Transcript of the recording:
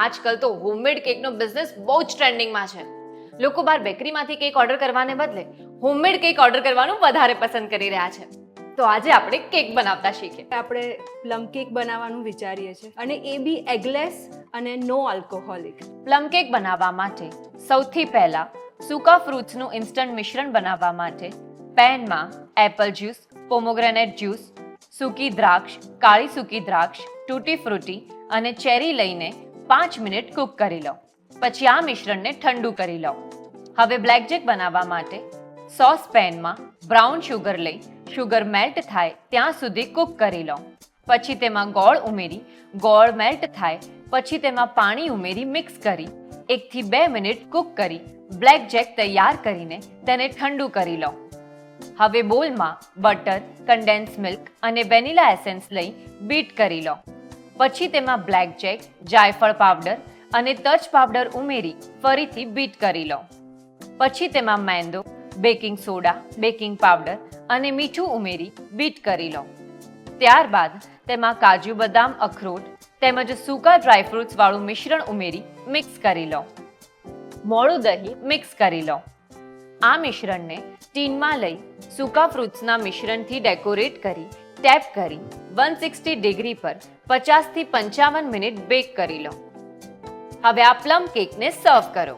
આજકાલ તો homemade કેકનો business બહુ જ ટ્રેન્ડિંગમાં છે. લોકો બહાર બેકરીમાંથી કેક ઓર્ડર કરવાને બદલે હોમમેડ કેક ઓર્ડર કરવાનું વધારે પસંદ કરી રહ્યા છે. તો આજે આપણે કેક બનાવતા શીખીએ. આપણે પ્લમ કેક બનાવવાનું વિચારીએ છીએ અને એ બી એગલેસ અને નો આલ્કોહોલિક. પ્લમ કેક બનાવવા માટે સૌથી પહેલા સૂકા ફ્રૂટ્સનું ઇન્સ્ટન્ટ મિશ્રણ બનાવવા માટે પેનમાં એપલ જ્યુસ, પોમોગ્રેનેટ જ્યુસ, સૂકી દ્રાક્ષ, કાળી સૂકી દ્રાક્ષ, ટૂટી ફ્રૂટી અને ચેરી લઈને 5 મિનિટ કૂક કરી લો. પછી આ મિશ્રણને ઠંડુ કરી લો. હવે બ્લેક જેક બનાવવા માટે સોસ પેનમાં બ્રાઉન શુગર લઈ શુગર મેલ્ટ થાય ત્યાં સુધી કૂક કરી લો. પછી તેમાં ગોળ ઉમેરી ગોળ મેલ્ટ થાય પછી તેમાં પાણી ઉમેરી મિક્સ કરી 1 થી 2 મિનિટ કૂક કરી બ્લેક જેક તૈયાર કરીને તેને ઠંડુ કરી લો. હવે બોલમાં બટર, કન્ડેન્સ મિલ્ક અને વેનીલા એસેન્સ લઈ બીટ કરી લો. પછી તેમાં બ્લેક જેક, જાયફળ પાવડર અને તજ પાવડર ઉમેરી ફરીથી બીટ કરી લો. પછી તેમાં મેંદો, બેકિંગ સોડા, બેકિંગ પાવડર અને મીઠું ઉમેરી બીટ કરી લો. ત્યારબાદ તેમાં કાજુ, બદામ, અખરોટ તેમજ સૂકા ડ્રાયફ્રૂટ્સ વાળું મિશ્રણ ઉમેરી મિક્સ કરી લો. મોળું દહીં મિક્સ કરી લો. આ મિશ્રણને ટીનમાં લઈ સૂકા ફ્રૂટ્સના મિશ્રણથી ડેકોરેટ કરી ટેપ કરી 160 ડિગ્રી પર 50 થી 55 મિનિટ બેક કરી લો. હવે આ પ્લમ કેકને સર્વ કરો.